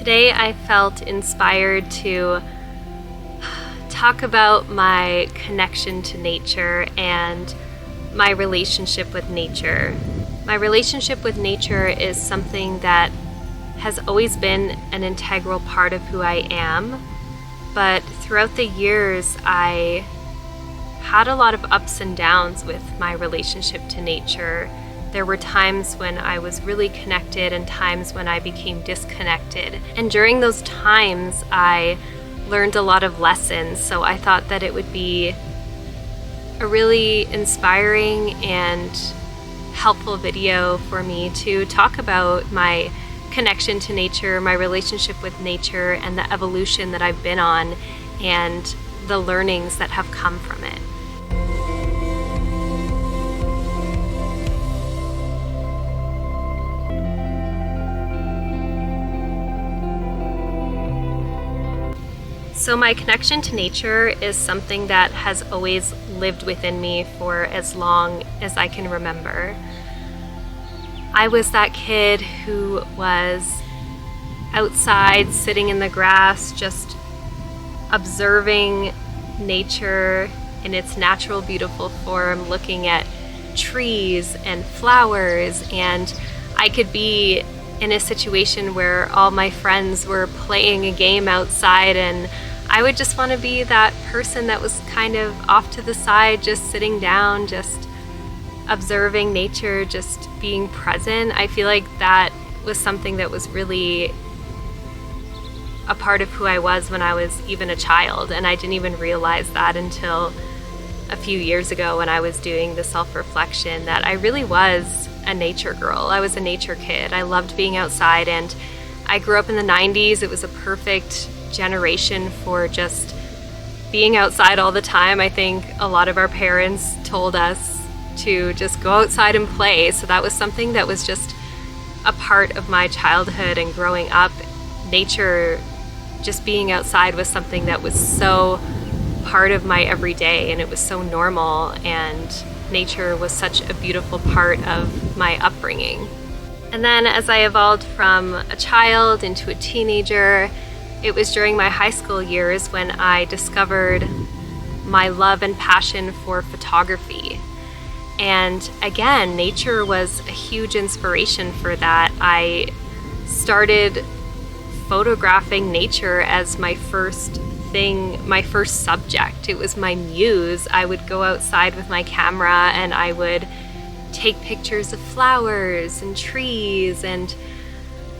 Today I felt inspired to talk about my connection to nature and my relationship with nature. My relationship with nature is something that has always been an integral part of who I am, but throughout the years I had a lot of ups and downs with my relationship to nature. There were times when I was really connected and times when I became disconnected. And during those times, I learned a lot of lessons. So I thought that it would be a really inspiring and helpful video for me to talk about my connection to nature, my relationship with nature, and the evolution that I've been on and the learnings that have come from it. So my connection to nature is something that has always lived within me for as long as I can remember. I was that kid who was outside sitting in the grass just observing nature in its natural beautiful form, looking at trees and flowers, and I could be in a situation where all my friends were playing a game outside and I would just want to be that person that was kind of off to the side, just sitting down, just observing nature, just being present. I feel like that was something that was really a part of who I was when I was even a child, and I didn't even realize that until a few years ago when I was doing the self-reflection that I really was a nature girl. I was a nature kid. I loved being outside, and I grew up in the 90s. It was a perfect generation for just being outside all the time. I think a lot of our parents told us to just go outside and play. So that was something that was just a part of my childhood and growing up. Nature, just being outside was something that was so part of my everyday, and it was so normal, and nature was such a beautiful part of my upbringing. And then as I evolved from a child into a teenager, it was during my high school years when I discovered my love and passion for photography. And again, nature was a huge inspiration for that. I started photographing nature as my first thing, my first subject. It was my muse. I would go outside with my camera and I would take pictures of flowers and trees and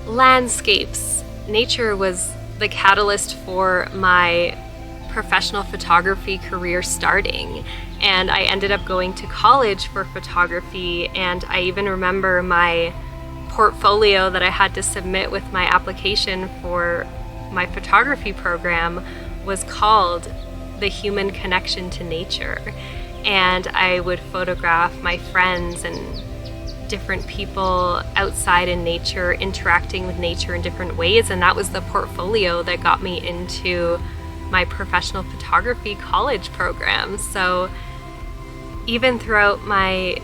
landscapes. Nature was the catalyst for my professional photography career starting, and I ended up going to college for photography. And I even remember my portfolio that I had to submit with my application for my photography program was called The Human Connection to Nature, and I would photograph my friends and different people outside in nature, interacting with nature in different ways, and that was the portfolio that got me into my professional photography college program. So even throughout my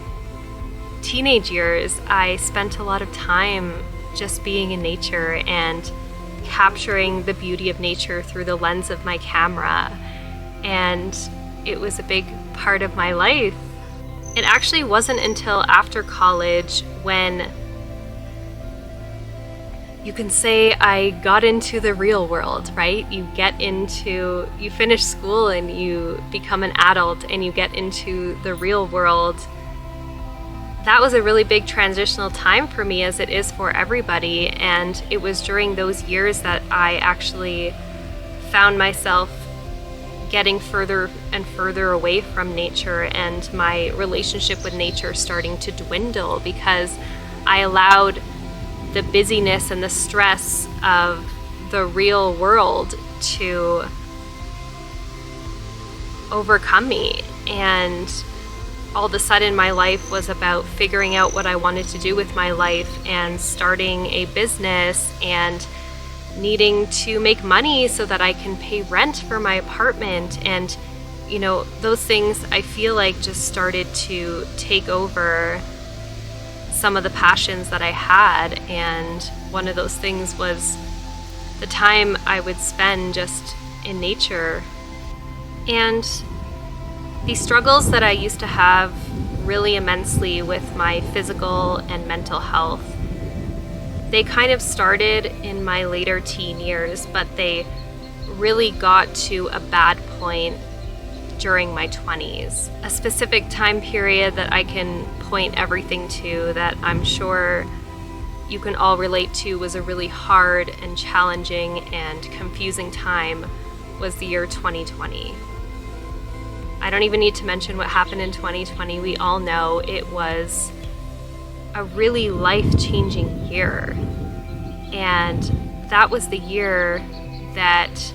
teenage years, I spent a lot of time just being in nature and capturing the beauty of nature through the lens of my camera, and it was a big part of my life. It actually wasn't until after college when you can say I got into the real world, right? You finish school and you become an adult and you get into the real world. That was a really big transitional time for me, as it is for everybody. And it was during those years that I actually found myself getting further and further away from nature, and my relationship with nature starting to dwindle because I allowed the busyness and the stress of the real world to overcome me. And all of a sudden my life was about figuring out what I wanted to do with my life and starting a business and needing to make money so that I can pay rent for my apartment. And those things I feel like just started to take over some of the passions that I had. And one of those things was the time I would spend just in nature. And the struggles that I used to have really immensely with my physical and mental health, they kind of started in my later teen years, but they really got to a bad point during my 20s. A specific time period that I can point everything to that I'm sure you can all relate to was a really hard and challenging and confusing time was the year 2020. I don't even need to mention what happened in 2020. We all know it was a really life-changing year. And that was the year that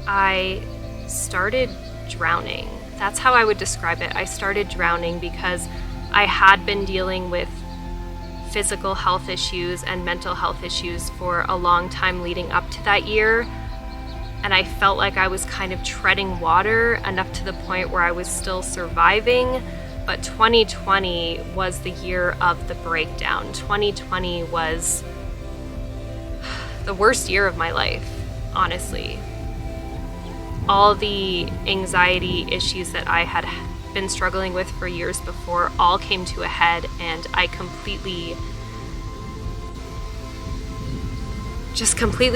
I started drowning. That's how I would describe it. I started drowning because I had been dealing with physical health issues and mental health issues for a long time leading up to that year. And I felt like I was kind of treading water enough to the point where I was still surviving. But 2020 was the year of the breakdown. 2020 was the worst year of my life, honestly. All the anxiety issues that I had been struggling with for years before all came to a head, and I completely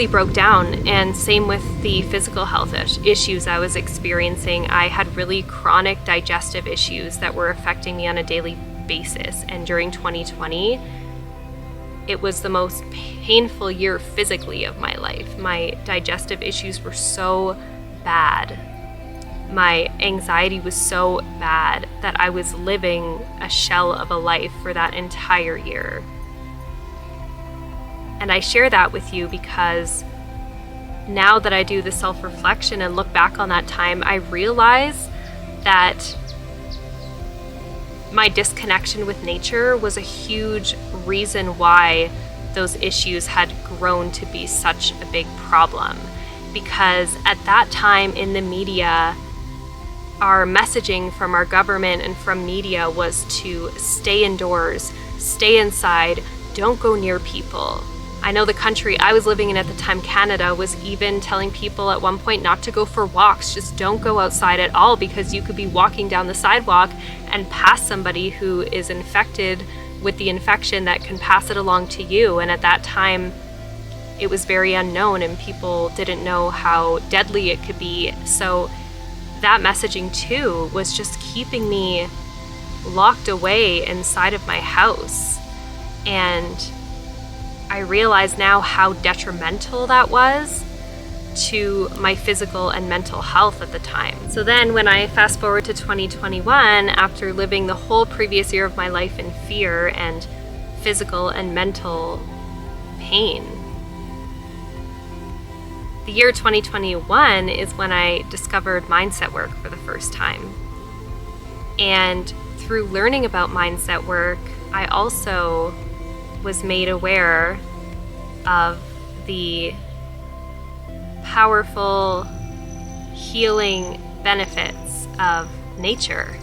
broke down. And same with the physical health issues I was experiencing. I had really chronic digestive issues that were affecting me on a daily basis. And during 2020, it was the most painful year physically of my life. My digestive issues were so bad. My anxiety was so bad that I was living a shell of a life for that entire year. And I share that with you because now that I do the self-reflection and look back on that time, I realize that my disconnection with nature was a huge reason why those issues had grown to be such a big problem. Because at that time in the media, our messaging from our government and from media was to stay indoors, stay inside, don't go near people. I know the country I was living in at the time, Canada, was even telling people at one point not to go for walks, just don't go outside at all, because you could be walking down the sidewalk and pass somebody who is infected with the infection that can pass it along to you. And at that time, it was very unknown and people didn't know how deadly it could be. So that messaging too was just keeping me locked away inside of my house. And I realize now how detrimental that was to my physical and mental health at the time. So then when I fast forward to 2021, after living the whole previous year of my life in fear and physical and mental pain, the year 2021 is when I discovered mindset work for the first time. And through learning about mindset work, I also was made aware of the powerful healing benefits of nature.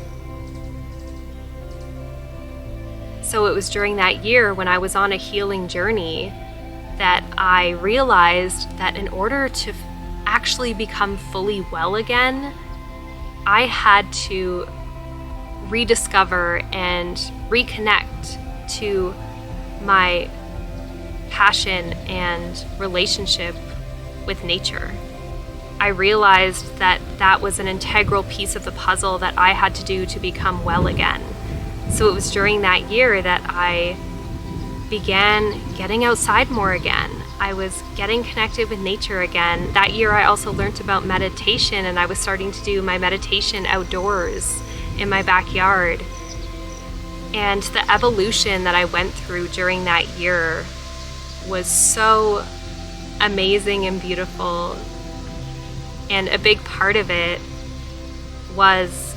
So it was during that year when I was on a healing journey that I realized that in order to actually become fully well again, I had to rediscover and reconnect to my passion and relationship with nature. I realized that that was an integral piece of the puzzle that I had to do to become well again. So it was during that year that I began getting outside more again. I was getting connected with nature again. That year I also learned about meditation, and I was starting to do my meditation outdoors in my backyard. And the evolution that I went through during that year was so amazing and beautiful. And a big part of it was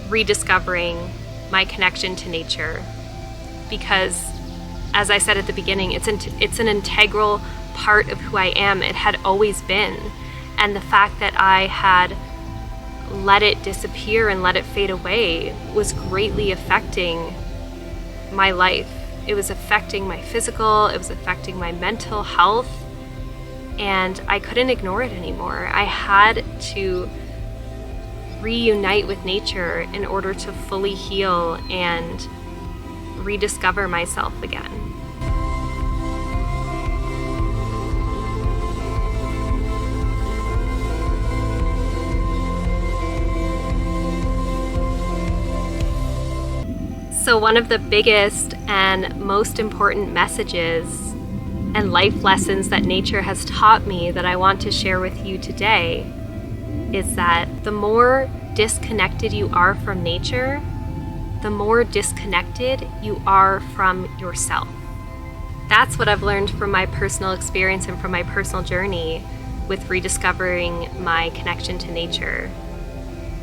rediscovering my connection to nature. Because, as I said at the beginning, it's an integral part of who I am. It had always been. And the fact that I had let it disappear and let it fade away was greatly affecting my life It was affecting my physical, it was affecting my mental health, and I couldn't ignore it anymore. I had to reunite with nature in order to fully heal and rediscover myself again. So one of the biggest and most important messages and life lessons that nature has taught me that I want to share with you today is that the more disconnected you are from nature, the more disconnected you are from yourself. That's what I've learned from my personal experience and from my personal journey with rediscovering my connection to nature.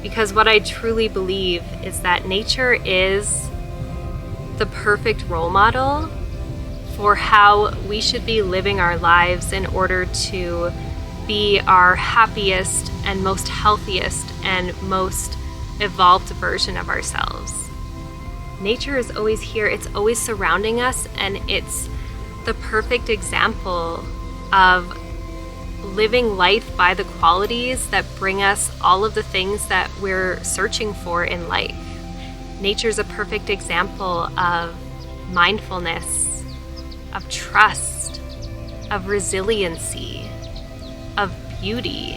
Because what I truly believe is that nature is the perfect role model for how we should be living our lives in order to be our happiest and most healthiest and most evolved version of ourselves. Nature is always here, it's always surrounding us, and it's the perfect example of living life by the qualities that bring us all of the things that we're searching for in life. Nature's a perfect example of mindfulness, of trust, of resiliency, of beauty.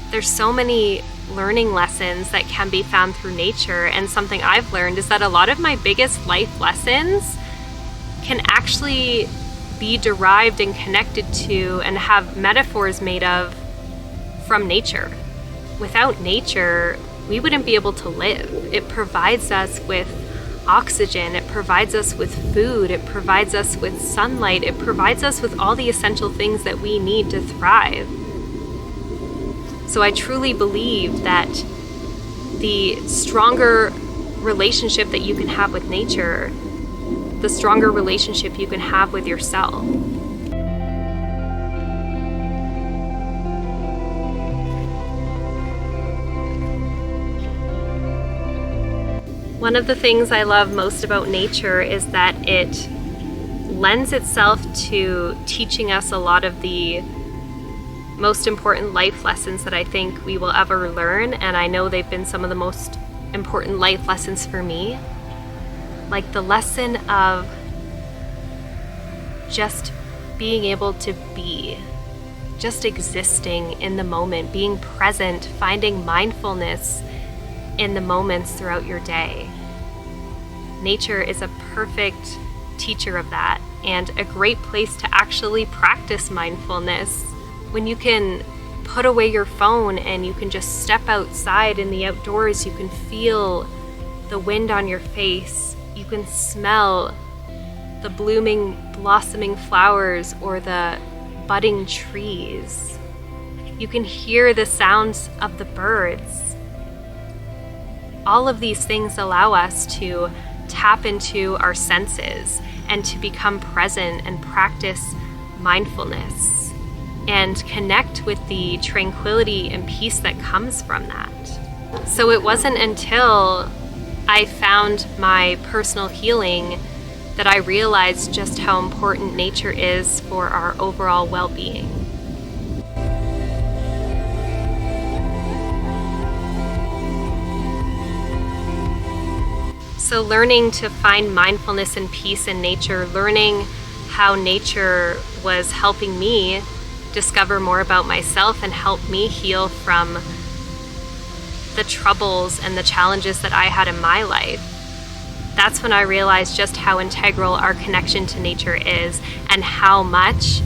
There's so many learning lessons that can be found through nature, and something I've learned is that a lot of my biggest life lessons can actually be derived and connected to and have metaphors made of from nature. Without nature, we wouldn't be able to live. It provides us with oxygen, it provides us with food, it provides us with sunlight, it provides us with all the essential things that we need to thrive. So I truly believe that the stronger relationship that you can have with nature, the stronger relationship you can have with yourself. One of the things I love most about nature is that it lends itself to teaching us a lot of the most important life lessons that I think we will ever learn, and I know they've been some of the most important life lessons for me. Like the lesson of just being able to be, just existing in the moment, being present, finding mindfulness in the moments throughout your day. Nature is a perfect teacher of that, and a great place to actually practice mindfulness. When you can put away your phone and you can just step outside in the outdoors, you can feel the wind on your face, you can smell the blooming, blossoming flowers or the budding trees. You can hear the sounds of the birds. All of these things allow us to tap into our senses and to become present and practice mindfulness and connect with the tranquility and peace that comes from that. So it wasn't until I found my personal healing that I realized just how important nature is for our overall well-being. So learning to find mindfulness and peace in nature, learning how nature was helping me discover more about myself and help me heal from the troubles and the challenges that I had in my life. That's when I realized just how integral our connection to nature is, and how much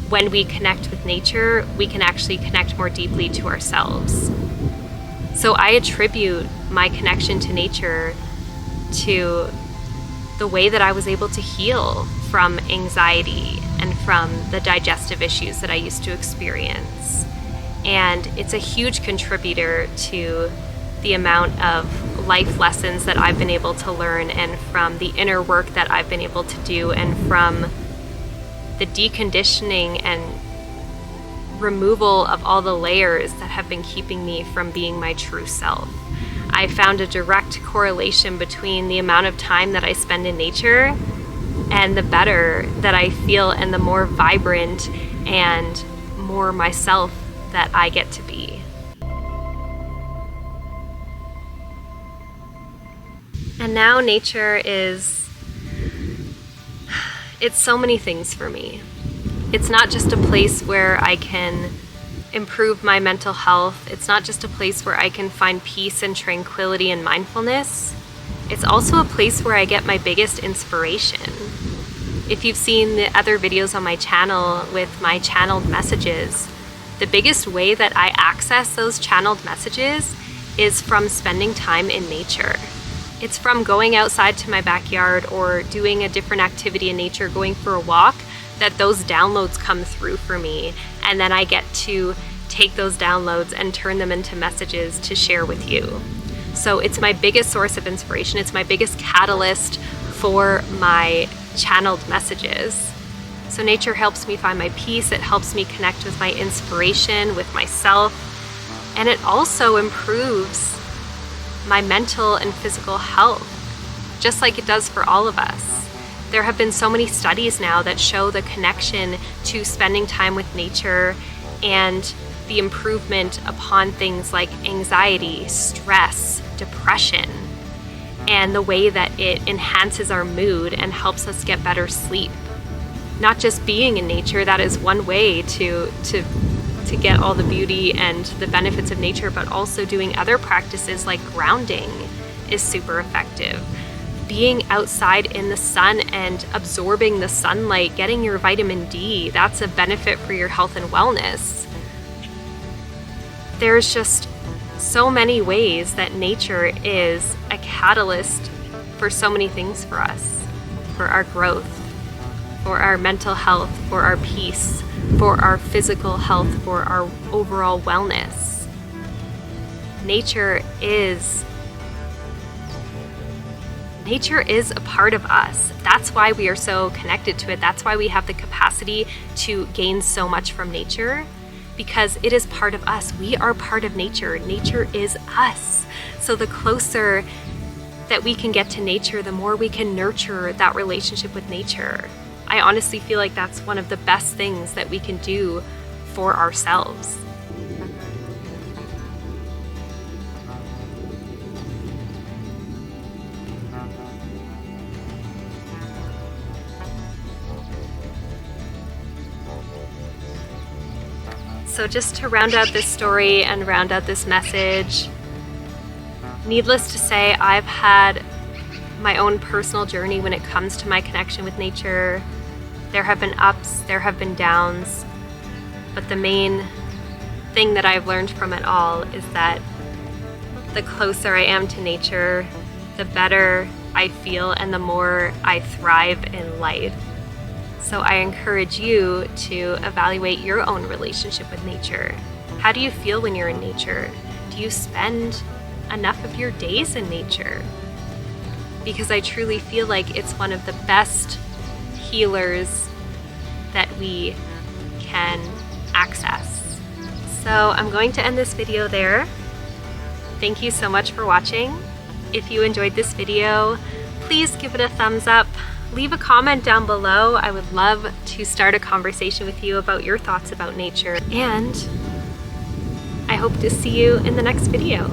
when we connect with nature, we can actually connect more deeply to ourselves. So I attribute my connection to nature to the way that I was able to heal from anxiety and from the digestive issues that I used to experience. And it's a huge contributor to the amount of life lessons that I've been able to learn, and from the inner work that I've been able to do, and from the deconditioning and removal of all the layers that have been keeping me from being my true self. I found a direct correlation between the amount of time that I spend in nature and the better that I feel and the more vibrant and more myself that I get to be. And now nature it's so many things for me. It's not just a place where I can improve my mental health. It's not just a place where I can find peace and tranquility and mindfulness. It's also a place where I get my biggest inspiration. If you've seen the other videos on my channel with my channeled messages, the biggest way that I access those channeled messages is from spending time in nature. It's from going outside to my backyard or doing a different activity in nature, going for a walk, that those downloads come through for me, and then I get to take those downloads and turn them into messages to share with you. So it's my biggest source of inspiration. It's my biggest catalyst for my channeled messages. So nature helps me find my peace. It helps me connect with my inspiration, with myself, and it also improves my mental and physical health, just like it does for all of us. There have been so many studies now that show the connection to spending time with nature and the improvement upon things like anxiety, stress, depression, and the way that it enhances our mood and helps us get better sleep. Not just being in nature, that is one way to get all the beauty and the benefits of nature, but also doing other practices like grounding is super effective. Being outside in the sun and absorbing the sunlight, getting your vitamin D, that's a benefit for your health and wellness. There's just so many ways that nature is a catalyst for so many things for us, for our growth, for our mental health, for our peace, for our physical health, for our overall wellness. Nature is a part of us. That's why we are so connected to it. That's why we have the capacity to gain so much from nature, because it is part of us. We are part of nature. Nature is us. So the closer that we can get to nature, the more we can nurture that relationship with nature. I honestly feel like that's one of the best things that we can do for ourselves. So just to round out this story and round out this message, needless to say, I've had my own personal journey when it comes to my connection with nature. There have been ups, there have been downs, but the main thing that I've learned from it all is that the closer I am to nature, the better I feel and the more I thrive in life. So I encourage you to evaluate your own relationship with nature. How do you feel when you're in nature? Do you spend enough of your days in nature? Because I truly feel like it's one of the best healers that we can access. So I'm going to end this video there. Thank you so much for watching. If you enjoyed this video, please give it a thumbs up. Leave a comment down below. I would love to start a conversation with you about your thoughts about nature. And I hope to see you in the next video.